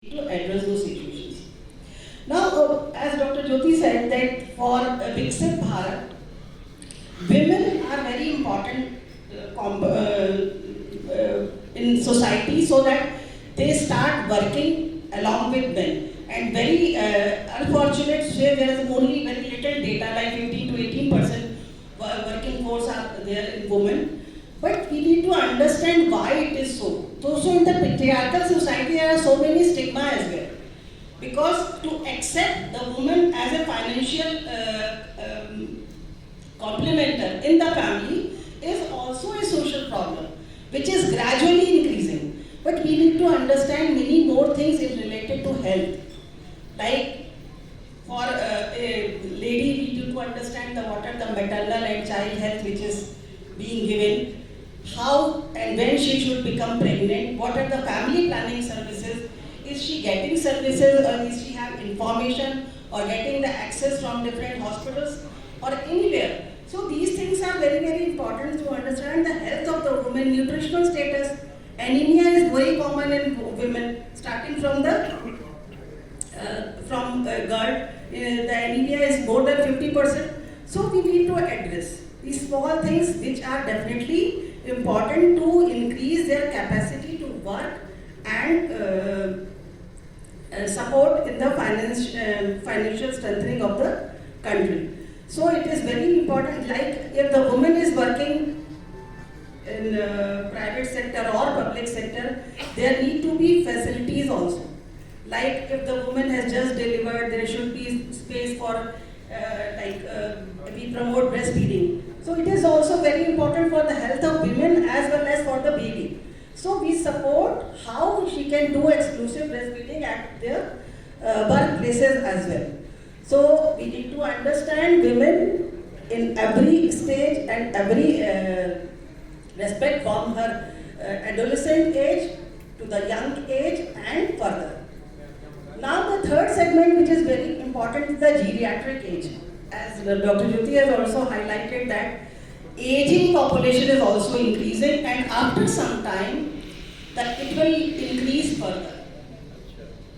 to address those situations. Now, as Dr. Jyoti said, that for Viksit Bharat, women are very important in society so that they start working along with men. And very unfortunate, there is only very little data, like 15 to 18% working force are there in women. But we need to understand why it is so. So in the patriarchal society, there are so many stigma as well. Because to accept the woman as a financial complementer in the family is also a social problem, which is gradually increasing. But we need to understand many more things related to health. Like for a lady, we need to understand what are the maternal and child health which is being given, how and when she should become pregnant, what are the family planning services, is she getting services or is she have information or getting the access from different hospitals or anywhere. So these things are very, very important to understand the health of the woman, nutritional status. Anemia is very common in women, starting from the girl. The anemia is more than 50%. So we need to address these small things which are definitely important to increase their capacity to work and support in the financial strengthening of the country. So it is very important, like if the woman is working in private sector or public sector, there need to be facilities also. Like if the woman has just delivered, there should be space for we promote breastfeeding. So it is also very important for the health of women as well as for the baby. So we support how she can do exclusive breastfeeding at their workplaces as well. So we need to understand women in every stage and every respect from her adolescent age to the young age and further. Now the third segment which is very important is the geriatric age. As Dr. Jyoti has also highlighted that aging population is also increasing and after some time that it will increase further.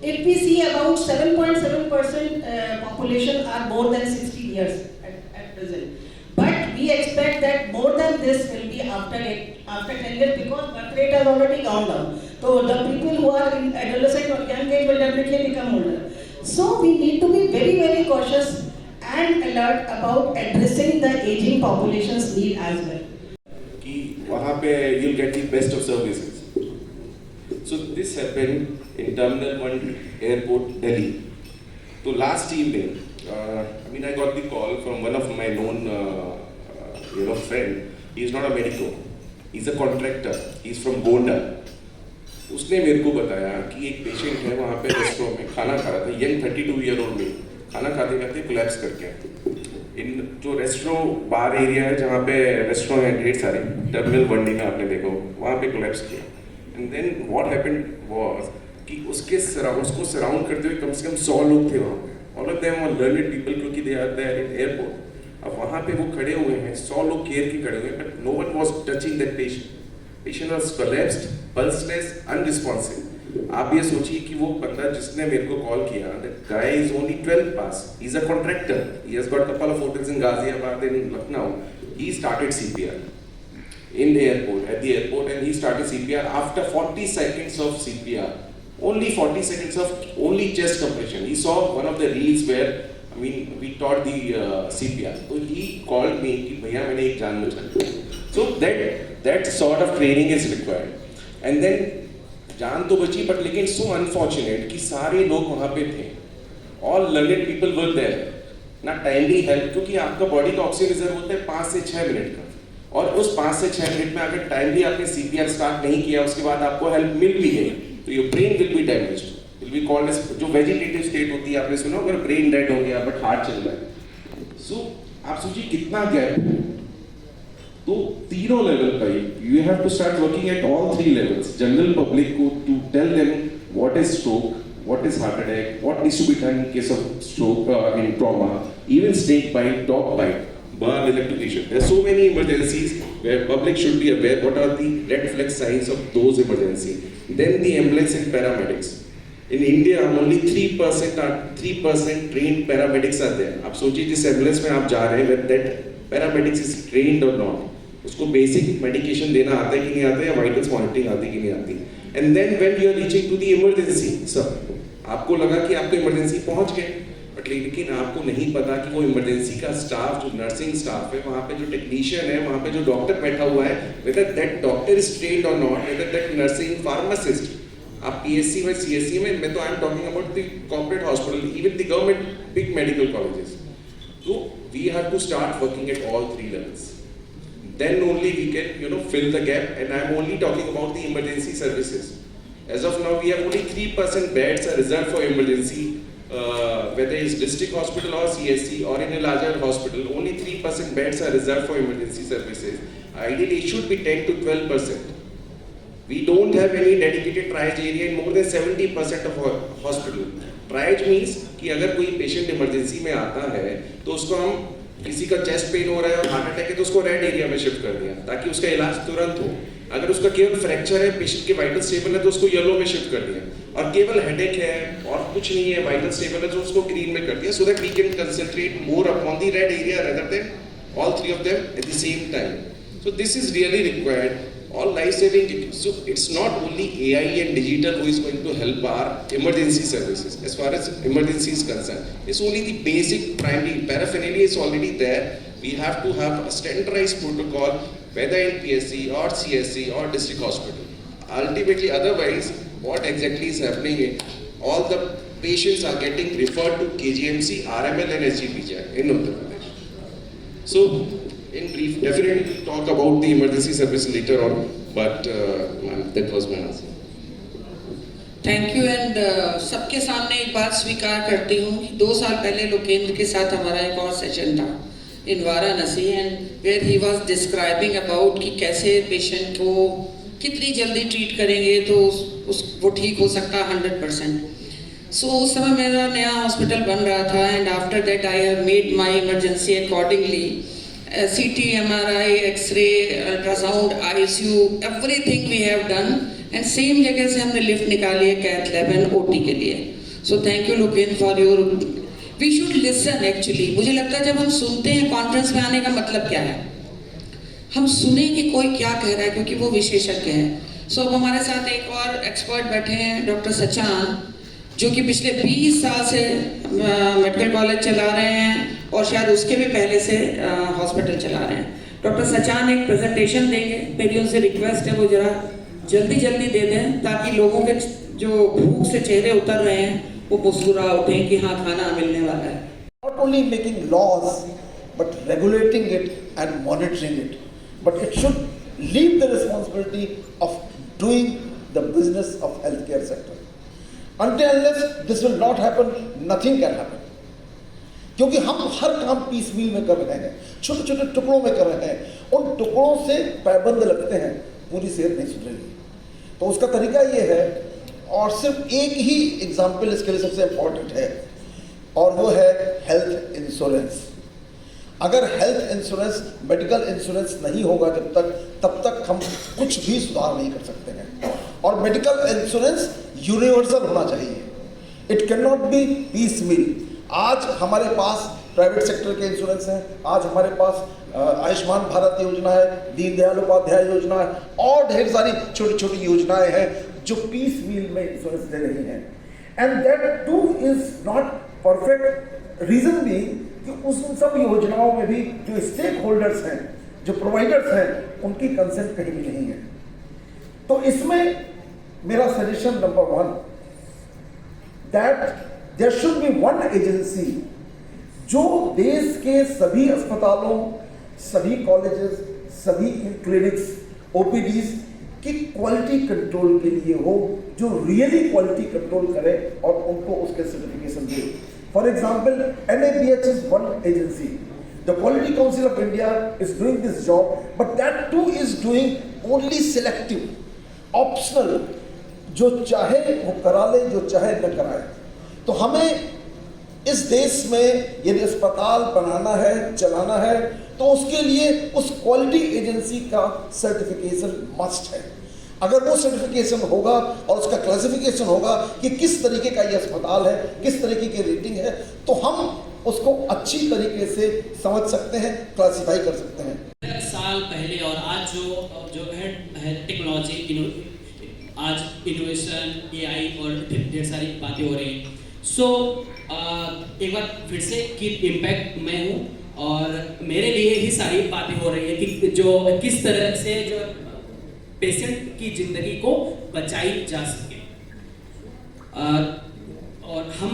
If we see about 7.7% population are more than 60 years at present. But we expect that more than this will be after 10 years because birth rate has already gone down. So the people who are in adolescent or young age will definitely become older. So we need to be very, very cautious and alert about addressing the aging population's need as well. कि वहाँ पे you'll get the best of services. So this happened in Terminal 1 Airport, Delhi. So last evening, I got the call from one of my known, friend. He is not a medico. He's a contractor. He's from Gonda. उसने मेरे को बताया कि एक patient है वहाँ पे restaurant में खाना खा रहा था, यंग 32 ईयर ओल्ड में खाना खाते खाते कोलैप्स करके इन जो रेस्टोरेंट बार एरिया है जहाँ पे रेस्टोरेंट है ढेर सारे टर्मिनल 1D में आपने देखो वहाँ पे कोलैप्स किया. And then what happened was कि उसको सराउंड करते हुए कम से कम 100 लोग थे वहाँ पे. All of them are learned people क्योंकि they are there in airport. अब वहाँ पे वो खड़े हुए हैं 100 लोग केयर के खड़े हुए हैं but no one was touching that patient. Patient was collapsed, pulseless, unresponsive. आप ये सोचिए कि वो बंदा जिसने मेरे को कॉल किया, that guy is only 12 pass. He's a contractor. He has got a couple of hotels in Ghaziabad and in Lucknow. He started CPR in the airport, at the airport, and he started CPR after 40 seconds of CPR. Only 40 seconds of only chest compression. He saw one of the reels where we taught the CPR. So he called me कि भैया मैंने एक जान बचाई. So that sort of training is required. And then जान तो बची but लेकिन सो अनफॉर्चुनेट कि सारे लोग वहाँ पे थे. All learned people were there. ना टाइमली हेल्प क्योंकि आपका बॉडी का ऑक्सीजन रिजर्व होता है 5 से 6 मिनट का और उस 5 से 6 मिनट में अगर टाइमली आपने CPR स्टार्ट नहीं किया उसके बाद आपको हेल्प मिल भी गई तो your brain will be damaged. Will be called as जो वेजिटेटिव स्टेट होती है आपने सुना अगर ब्रेन डेड हो गया बट हार्ट चल रहा है. सो आप सोचिए कितना गैप. तो तीनों लेवल पर you have to start working at all 3 levels. General public को to tell them what is stroke, what is heart attack, what needs to be done in case of stroke in trauma, even snake bite, dog bite, burn electrocution. There are so many emergencies where public should be aware what are the red flag signs of those emergencies. Then the ambulance and paramedics. In India, only 3% trained paramedics are there. आप सोचिए जिस ambulance में आप जा रहे हैं, whether that paramedics is trained or not. उसको basic medication देना आता है कि नहीं आता है, या वाइटल्स मॉनिटरिंग आती है कि नहीं आती. And then when you are reaching to the emergency, sir आपको लगा कि आप तो इमरजेंसी पहुंच गए, बट लेकिन आपको नहीं पता कि वो इमरजेंसी का स्टाफ, जो नर्सिंग स्टाफ है, वहाँ पे जो टेक्नीशियन है, वहाँ पे जो डॉक्टर बैठा हुआ है, whether that doctor is trained और not, whether that nursing pharmacist, आप पीएससी में, सीएससी में, मैं तो I am talking about the corporate hospital, even the government big medical colleges. So we have to start working at all three levels. Then only we can, fill the gap. And I'm only talking about the emergency services. As of now, we have only 3% beds are reserved for emergency, whether it's district hospital or CSC or in a larger hospital. Only 3% beds are reserved for emergency services. Ideally, it should be 10 to 12%. We don't have any dedicated triage area in more than 70% of our hospital. Tries means कि अगर कोई patient emergency में आता है तो उसको हम, किसी का चेस्ट पेन हो रहा है और हार्ट अटैक है तो उसको रेड एरिया में शिफ्ट कर दिया ताकि उसका इलाज तुरंत हो. अगर उसका केवल फ्रैक्चर है, पेशेंट के वाइटल स्टेबल है तो उसको येलो में शिफ्ट कर दिया. और केवल हेडेक है और कुछ नहीं है, वाइटल स्टेबल है तो उसको ग्रीन में कर दिया, so that we can concentrate more upon the red area rather than all three of them at the same time. So this is really required. All life-saving. So it's not only AI and digital who is going to help our emergency services. As far as emergency is concerned, it's only the basic primary paraphernalia is already there. We have to have a standardized protocol, whether in PSC or CSC or district hospital. Ultimately, otherwise, what exactly is happening? All the patients are getting referred to KGMC, RML, and SGPGI in Uttar Pradesh. So. In brief, definitely we'll talk about the emergency service later on, but that was my answer. Thank you. And सबके सामने एक बात स्वीकार करती हूँ कि 2 साल पहले लोकेंद्र के साथ हमारा एक और सेशन था in Varanasi, and where he was describing about कि कैसे पेशेंट को कितनी जल्दी ट्रीट करेंगे तो वो ठीक हो सकता 100%. सो उस समय मेरा नया हॉस्पिटल बन रहा था, and after that I have made my emergency accordingly. CT, MRI, X-ray, ultrasound, ICU, everything we have done, and same जगह से हमने लिफ्ट निकाली है कैथ लैब एंड OT के लिए. So thank you Loken for your. We should listen actually. मुझे लगता है जब हम सुनते हैं कॉन्फ्रेंस में आने का मतलब क्या है, हम सुने कि कोई क्या कह रहा है क्योंकि वो विशेषज्ञ है. So अब हमारे साथ एक और एक्सपर्ट बैठे हैं, डॉक्टर सचान, जो कि पिछले 20 साल से मेडिकल कॉलेज चला रहे हैं और शायद उसके भी पहले से हॉस्पिटल चला रहे हैं. डॉक्टर सचान एक प्रेजेंटेशन देंगे. मेरी उनसे रिक्वेस्ट है वो जरा जल्दी दे दें ताकि लोगों के जो भूख से चेहरे उतर रहे हैं वो मुस्कुरा उठें कि हाँ खाना मिलने वाला है. Not only making laws but regulating it and monitoring it, but it should leave the responsibility of doing the business of healthcare sector. Until unless this will not happen, nothing can happen. क्योंकि हम हर काम piece मील में कर रहे हैं, छोटे छोटे टुकड़ों में कर रहे हैं, उन टुकड़ों से पैबंद लगते हैं, पूरी सेहत नहीं सुधरेगी. तो उसका तरीका ये है, और सिर्फ एक ही एग्जाम्पल इसके लिए सबसे इम्पोर्टेंट है, और वो है हेल्थ इंश्योरेंस. अगर हेल्थ इंश्योरेंस, मेडिकल इंश्योरेंस नहीं होगा तब तक हम कुछ भी सुधार नहीं कर सकते हैं. और मेडिकल इंश्योरेंस यूनिवर्सल होना चाहिए. It can not be piecemeal. आज हमारे पास प्राइवेट सेक्टर के इंश्योरेंस हैं, आज हमारे पास आयुष्मान भारत योजना है, दीनदयाल उपाध्याय योजना है, और ढेर सारी छोटी छोटी योजनाएं हैं जो पीस मील में इंश्योरेंस दे रही हैं. And that too is not perfect. Reason भी कि उस सब योजनाओं में भी जो स्टेक होल्डर्स हैं, जो प्रोवाइडर्स हैं, उनकी कंसेंट कहीं भी नहीं है. तो इसमें मेरा suggestion number 1, that there should be one agency जो देश के सभी अस्पतालों, सभी कॉलेजेस, सभी क्लिनिक्स, OPDs की क्वालिटी कंट्रोल के लिए हो, जो रियली क्वालिटी कंट्रोल करे और उनको उसके certification they. For example, NABH is one agency. The Quality Council of India is doing this job, but that too is doing only selective, optional. जो चाहे वो करा ले, जो चाहे न कराए. तो हमें इस देश में यदि अस्पताल बनाना है, चलाना है, तो उसके लिए उस क्वालिटी एजेंसी का सर्टिफिकेशन मस्ट है. अगर वो सर्टिफिकेशन होगा और उसका क्लासिफिकेशन होगा कि किस तरीके का ये अस्पताल है, किस तरीके की रेटिंग है, तो हम उसको अच्छी तरीके से समझ सकते हैं, क्लासिफाई कर सकते हैं। साल पहले और आज जो है टेक्नोलॉजी, आज इनोवेशन, एआई और ढेर सारी बातें हो रही हैं। सो एक बार फिर से कि इम्पैक्ट मैं हूँ और मेरे लिए ही सारी बातें हो रही है कि जो किस तरह से जो पेशेंट की जिंदगी को बचाई जा सके। और हम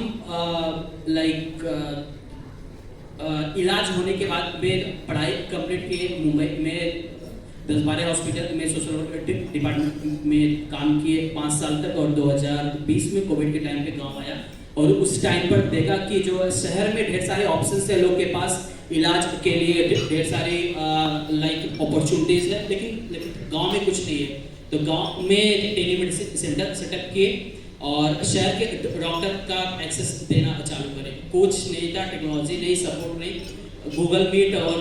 इलाज होने के बाद में पढ़ाई कंप्लीट किए, मुंबई में 10-12 हॉस्पिटल में सोशल वर्क डिपार्टमेंट में काम किए 5 साल तक, और 2020 में कोविड के टाइम पे गांव आया और उस टाइम पर देखा कि जो शहर में ढेर सारे ऑप्शंस है, लोग के पास इलाज के लिए ढेर सारी अपॉर्चुनिटीज है, लेकिन गांव में कुछ नहीं है। तो गांव में टेलीमेडिसिन सेंटर सेटअप किए और शहर के डॉक्टर का एक्सेस देना चालू करें। कोच नहीं था, टेक्नोलॉजी नहीं, सपोर्ट नहीं, गूगल मीट और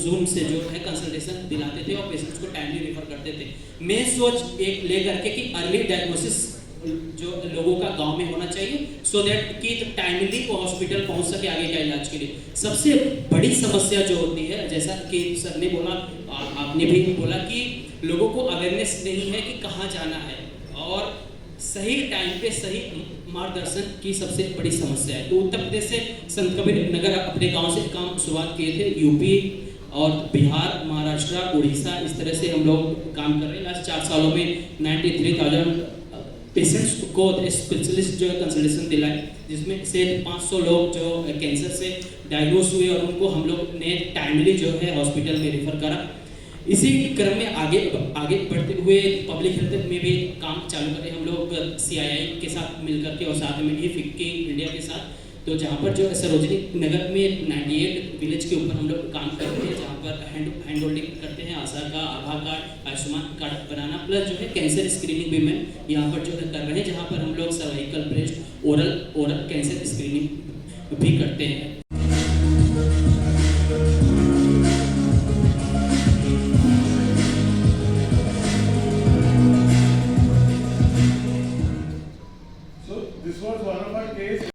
जूम से जो है कंसल्टेशन दिलाते थे और पेशेंट्स को टाइमली रेफर करते थे। मैं सोच एक ले करके कि अर्ली डायग्नोसिस जो लोगों का गांव में होना चाहिए, सो दैट कि टाइमली वो हॉस्पिटल पहुंच सके आगे का इलाज के लिए। सबसे बड़ी समस्या जो होती है, जैसा कि सर ने बोला, आपने भी बोला कि लोगों को अवेयरनेस नहीं है कि कहाँ जाना है और सही टाइम पे सही मार्गदर्शन की सबसे बड़ी समस्या है। तो उत्तर प्रदेश से संत कबीर नगर अपने गांव से काम शुरुआत किए थे। यूपी और बिहार, महाराष्ट्र, उड़ीसा, इस तरह से हम लोग काम कर रहे हैं। लास्ट 4 सालों में 93,000 पेशेंट्स को स्पेशलिस्ट जो है कंसल्टेशन दिलाए, जिसमें से 500 लोग जो कैंसर से डायग्नोज हुए और उनको हम लोग ने टाइमली जो है हॉस्पिटल में रेफर करा। इसी क्रम में आगे बढ़ते हुए पब्लिक हेल्थ में भी काम चालू करें हम लोग CII के साथ मिलकर के और साथ में ही फिक्की इंडिया के साथ। तो जहाँ पर जो सरोजनी नगर में 98 विलेज के ऊपर हम लोग काम करते हैं, जहाँ पर हैंड होल्डिंग करते हैं, आशा का आधार कार्ड, आयुष्मान कार्ड बनाना, प्लस जो है कैंसर स्क्रीनिंग भी मैं यहाँ पर जो है कर रहे हैं, जहाँ पर हम लोग cervical, breast, oral cancer screening भी करते हैं।